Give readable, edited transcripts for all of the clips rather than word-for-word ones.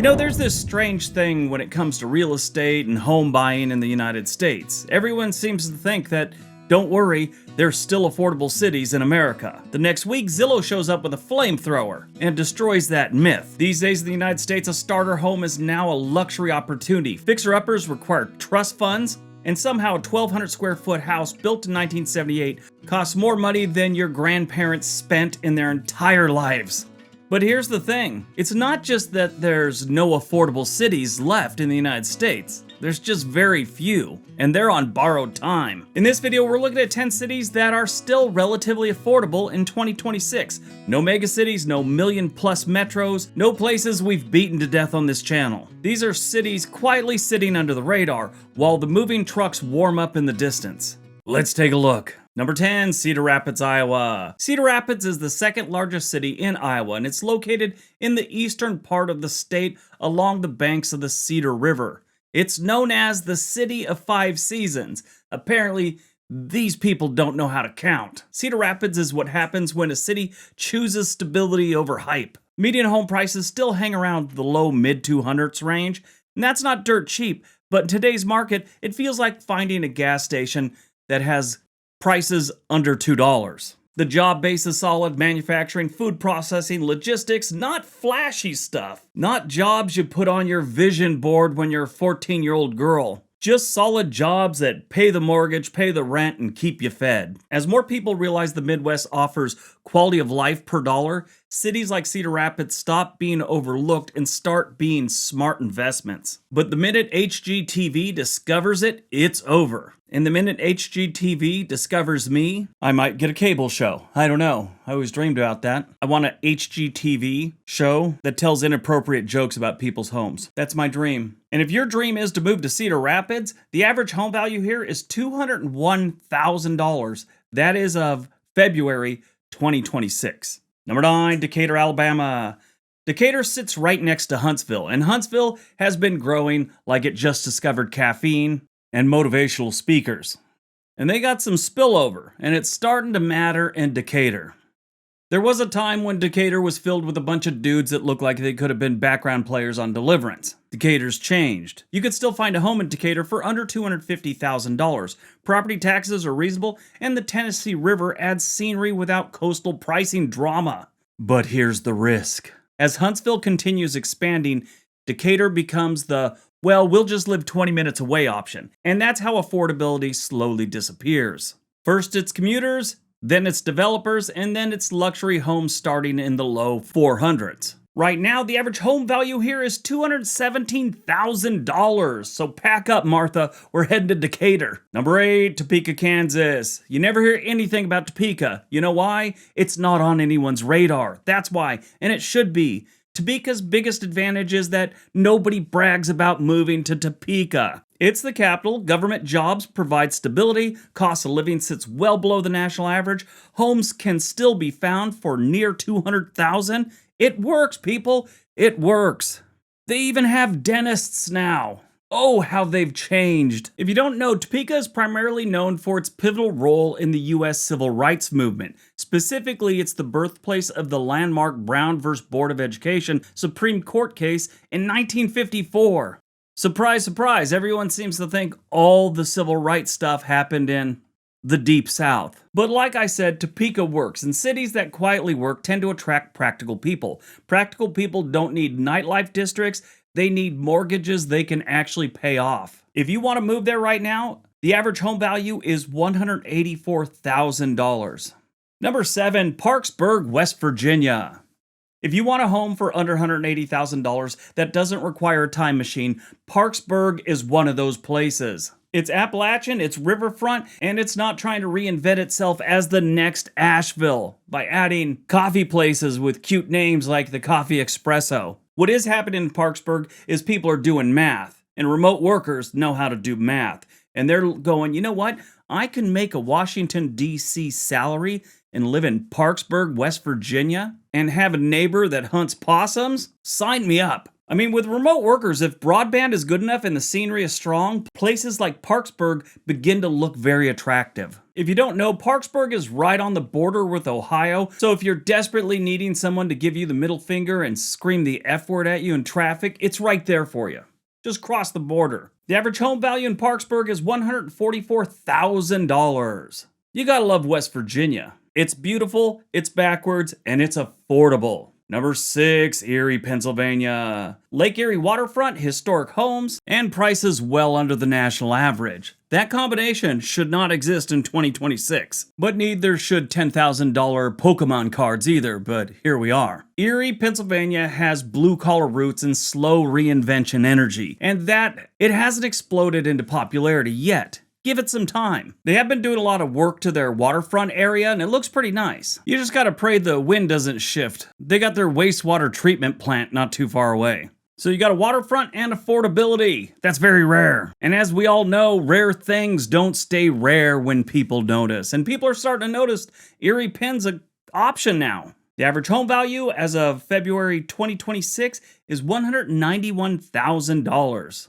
There's this strange thing when it comes to real estate and home buying in the United States. Everyone seems to think that, don't worry, there's still affordable cities in America. The next week, Zillow shows up with a flamethrower and destroys that myth. These days in the United States, a starter home is now a luxury opportunity. Fixer-uppers require trust funds, and somehow a 1,200 square foot house built in 1978 costs more money than your grandparents spent in their entire lives. But here's the thing, it's not just that there's no affordable cities left in the United States. There's just very few, and they're on borrowed time. In this video, we're looking at 10 cities that are still relatively affordable in 2026. No megacities, no million-plus metros, no places we've beaten to death on this channel. These are cities quietly sitting under the radar while the moving trucks warm up in the distance. Let's take a look. Number 10, Cedar Rapids, Iowa. Cedar Rapids is the second largest city in Iowa, and it's located in the eastern part of the state along the banks of the Cedar River. It's known as the City of Five Seasons. Apparently, these people don't know how to count. Cedar Rapids is what happens when a city chooses stability over hype. Median home prices still hang around the low mid-200s range, and that's not dirt cheap, but in today's market, it feels like finding a gas station that has prices under $2. The job base is solid: manufacturing, food processing, logistics, not flashy stuff. Not jobs you put on your vision board when you're a 14-year-old girl. Just solid jobs that pay the mortgage, pay the rent, and keep you fed. As more people realize the Midwest offers quality of life per dollar, cities like Cedar Rapids stop being overlooked and start being smart investments. But the minute HGTV discovers it, it's over. And the minute HGTV discovers me, I might get a cable show. I don't know. I always dreamed about that. I want an HGTV show that tells inappropriate jokes about people's homes. That's my dream. And if your dream is to move to Cedar Rapids, the average home value here is $201,000. That is of February 2026. Number 9, Decatur, Alabama. Decatur sits right next to Huntsville, and Huntsville has been growing like it just discovered caffeine and motivational speakers. And they got some spillover, and it's starting to matter in Decatur. There was a time when Decatur was filled with a bunch of dudes that looked like they could have been background players on Deliverance. Decatur's changed. You could still find a home in Decatur for under $250,000. Property taxes are reasonable, and the Tennessee River adds scenery without coastal pricing drama. But here's the risk. As Huntsville continues expanding, Decatur becomes the we'll just live 20 minutes away option. And that's how affordability slowly disappears. First it's commuters, then it's developers, and then it's luxury homes starting in the low 400s. Right now, the average home value here is $217,000. So pack up, Martha. We're heading to Decatur. Number 8, Topeka, Kansas. You never hear anything about Topeka. You know why? It's not on anyone's radar. That's why, and it should be. Topeka's biggest advantage is that nobody brags about moving to Topeka. It's the capital, government jobs provide stability, cost of living sits well below the national average, homes can still be found for near $200,000. It works, people. It works. They even have dentists now. Oh, how they've changed. If you don't know, Topeka is primarily known for its pivotal role in the U.S. civil rights movement. Specifically, it's the birthplace of the landmark Brown v. Board of Education Supreme Court case in 1954. Surprise, surprise, everyone seems to think all the civil rights stuff happened in the Deep South. But like I said, Topeka works, and cities that quietly work tend to attract practical people. Practical people don't need nightlife districts. They need mortgages they can actually pay off. If you want to move there right now, the average home value is $184,000. Number 7, Parkersburg, West Virginia. If you want a home for under $180,000 that doesn't require a time machine, Parkersburg is one of those places. It's Appalachian, it's riverfront, and it's not trying to reinvent itself as the next Asheville by adding coffee places with cute names like the Coffee Espresso. What is happening in Parkersburg is people are doing math, and remote workers know how to do math. And they're going, you know what? I can make a Washington, D.C. salary and live in Parkersburg, West Virginia, and have a neighbor that hunts possums? Sign me up. I mean, with remote workers, if broadband is good enough and the scenery is strong, places like Parkersburg begin to look very attractive. If you don't know, Parkersburg is right on the border with Ohio, so if you're desperately needing someone to give you the middle finger and scream the F word at you in traffic, it's right there for you. Just cross the border. The average home value in Parkersburg is $144,000. You gotta love West Virginia. It's beautiful, it's backwards, and it's affordable. Number 6, Erie, Pennsylvania. Lake Erie waterfront, historic homes, and prices well under the national average. That combination should not exist in 2026. But neither should $10,000 Pokemon cards either, but here we are. Erie, Pennsylvania has blue-collar roots and slow reinvention energy, and that it hasn't exploded into popularity yet. Give it some time. They have been doing a lot of work to their waterfront area, and it looks pretty nice. You just gotta pray the wind doesn't shift. They got their wastewater treatment plant not too far away. So you got a waterfront and affordability. That's very rare. And as we all know, rare things don't stay rare when people notice. And people are starting to notice Erie Penn's an option now. The average home value as of February 2026 is $191,000.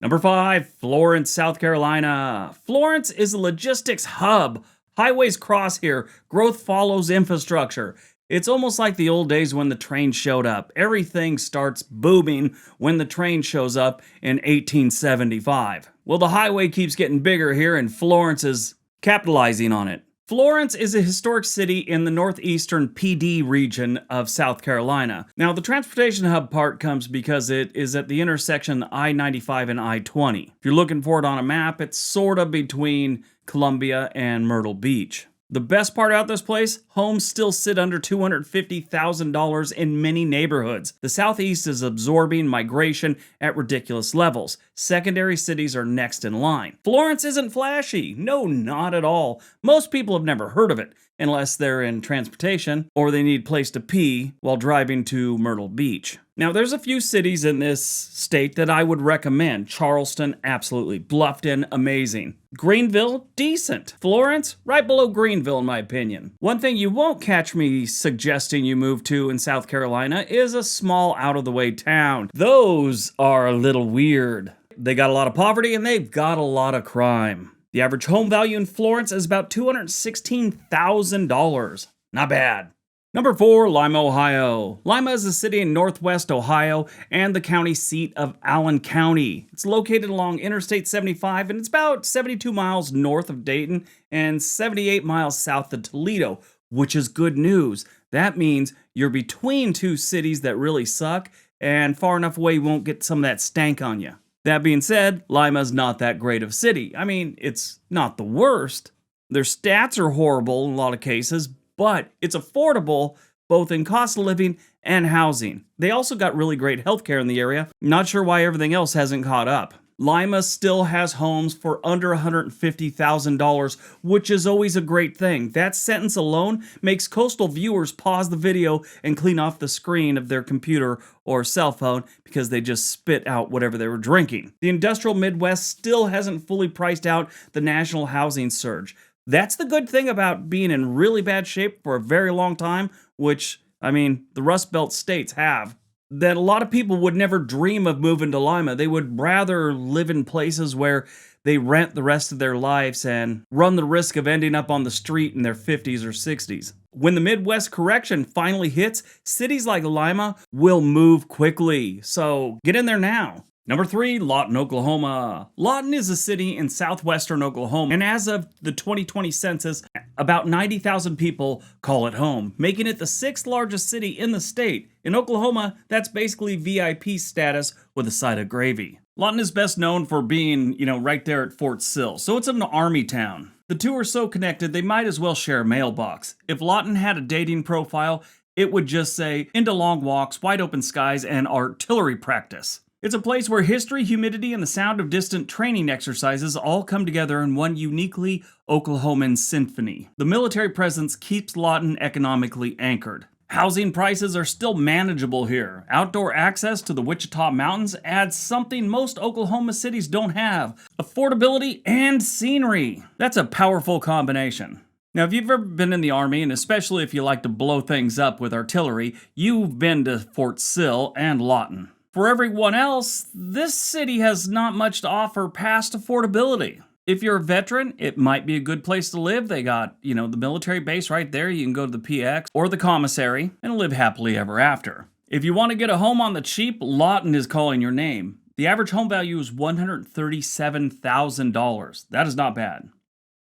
Number 5, Florence, South Carolina. Florence is a logistics hub. Highways cross here. Growth follows infrastructure. It's almost like the old days when the train showed up. Everything starts booming when the train shows up in 1875. Well, the highway keeps getting bigger here, and Florence is capitalizing on it. Florence is a historic city in the northeastern PD region of South Carolina. Now, the transportation hub part comes because it is at the intersection I-95 and I-20. If you're looking for it on a map, it's sort of between Columbia and Myrtle Beach. The best part about this place, homes still sit under $250,000 in many neighborhoods. The Southeast is absorbing migration at ridiculous levels. Secondary cities are next in line. Florence isn't flashy. No, not at all. Most people have never heard of it, unless they're in transportation or they need a place to pee while driving to Myrtle Beach. Now, there's a few cities in this state that I would recommend. Charleston, absolutely. Bluffton, amazing. Greenville, decent. Florence, right below Greenville in my opinion. One thing you won't catch me suggesting you move to in South Carolina is a small out-of-the-way town. Those are a little weird. They got a lot of poverty and they've got a lot of crime. The average home value in Florence is about $216,000. Not bad. Number 4, Lima, Ohio. Lima is a city in northwest Ohio and the county seat of Allen County. It's located along Interstate 75 and it's about 72 miles north of Dayton and 78 miles south of Toledo, which is good news. That means you're between two cities that really suck and far enough away you won't get some of that stank on you. That being said, Lima's not that great of a city. I mean, it's not the worst. Their stats are horrible in a lot of cases, but it's affordable both in cost of living and housing. They also got really great healthcare in the area. Not sure why everything else hasn't caught up. Lima still has homes for under $150,000, which is always a great thing. That sentence alone makes coastal viewers pause the video and clean off the screen of their computer or cell phone because they just spit out whatever they were drinking. The industrial Midwest still hasn't fully priced out the national housing surge. That's the good thing about being in really bad shape for a very long time, which, I mean, the Rust Belt states have. That a lot of people would never dream of moving to Lima. They would rather live in places where they rent the rest of their lives and run the risk of ending up on the street in their 50s or 60s. When the Midwest correction finally hits, cities like Lima will move quickly. So get in there now. Number 3, Lawton, Oklahoma. Lawton is a city in southwestern Oklahoma, and as of the 2020 census, about 90,000 people call it home, making it the 6th largest city in the state. In Oklahoma, that's basically VIP status with a side of gravy. Lawton is best known for being, right there at Fort Sill, so it's an army town. The two are so connected, they might as well share a mailbox. If Lawton had a dating profile, it would just say, into long walks, wide open skies, and artillery practice. It's a place where history, humidity, and the sound of distant training exercises all come together in one uniquely Oklahoman symphony. The military presence keeps Lawton economically anchored. Housing prices are still manageable here. Outdoor access to the Wichita Mountains adds something most Oklahoma cities don't have: affordability and scenery. That's a powerful combination. Now, if you've ever been in the Army, and especially if you like to blow things up with artillery, you've been to Fort Sill and Lawton. For everyone else, this city has not much to offer past affordability. If you're a veteran, it might be a good place to live. They got, the military base right there. You can go to the PX or the commissary and live happily ever after. If you want to get a home on the cheap, Lawton is calling your name. The average home value is $137,000. That is not bad.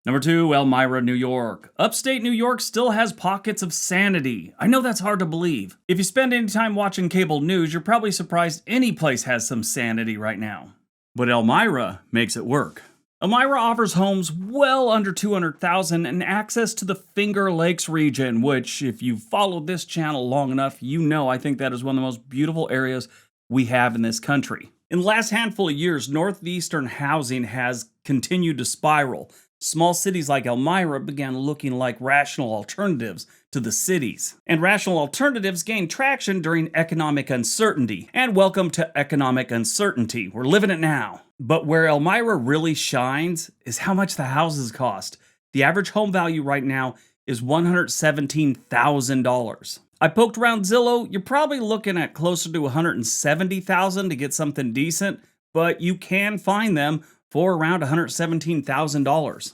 Number 2, Elmira, New York. Upstate New York still has pockets of sanity. I know that's hard to believe. If you spend any time watching cable news, you're probably surprised any place has some sanity right now. But Elmira makes it work. Elmira offers homes well under $200,000 and access to the Finger Lakes region, which, if you've followed this channel long enough, I think that is one of the most beautiful areas we have in this country. In the last handful of years, northeastern housing has continued to spiral. Small cities like Elmira began looking like rational alternatives to the cities. And rational alternatives gained traction during economic uncertainty. And welcome to economic uncertainty. We're living it now. But where Elmira really shines is how much the houses cost. The average home value right now is $117,000. I poked around Zillow. You're probably looking at closer to $170,000 to get something decent, but you can find them for around $117,000.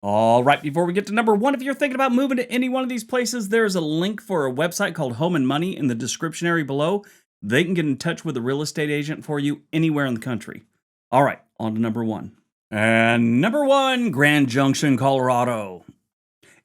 All right, before we get to number 1, if you're thinking about moving to any one of these places, there's a link for a website called Home and Money in the description area below. They can get in touch with a real estate agent for you anywhere in the country. All right, on to number 1. And number 1, Grand Junction, Colorado.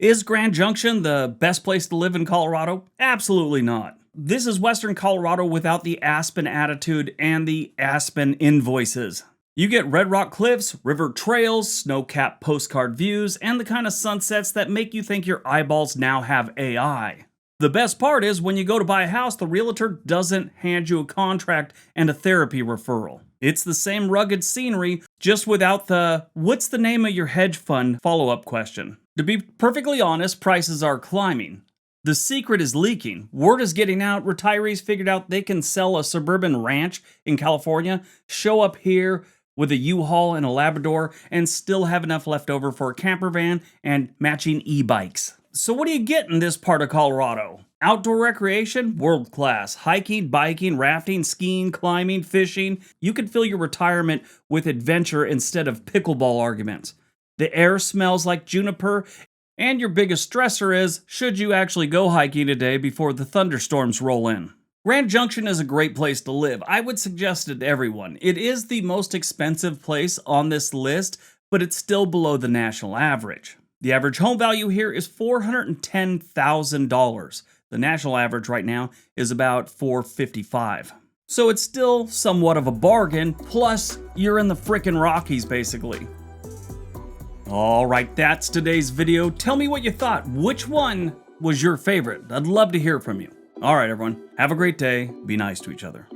Is Grand Junction the best place to live in Colorado? Absolutely not. This is Western Colorado without the Aspen attitude and the Aspen invoices. You get red rock cliffs, river trails, snow-capped postcard views, and the kind of sunsets that make you think your eyeballs now have AI. The best part is when you go to buy a house, the realtor doesn't hand you a contract and a therapy referral. It's the same rugged scenery, just without the "what's the name of your hedge fund?" follow-up question. To be perfectly honest, prices are climbing. The secret is leaking. Word is getting out. Retirees figured out they can sell a suburban ranch in California, show up here with a U-Haul and a Labrador, and still have enough left over for a camper van and matching e-bikes. So what do you get in this part of Colorado? Outdoor recreation? World class. Hiking, biking, rafting, skiing, climbing, fishing. You can fill your retirement with adventure instead of pickleball arguments. The air smells like juniper. And your biggest stressor is, should you actually go hiking today before the thunderstorms roll in? Grand Junction is a great place to live. I would suggest it to everyone. It is the most expensive place on this list, but it's still below the national average. The average home value here is $410,000. The national average right now is about $455,000. So it's still somewhat of a bargain, plus you're in the frickin' Rockies basically. Alright, that's today's video. Tell me what you thought. Which one was your favorite? I'd love to hear from you. Alright everyone, have a great day. Be nice to each other.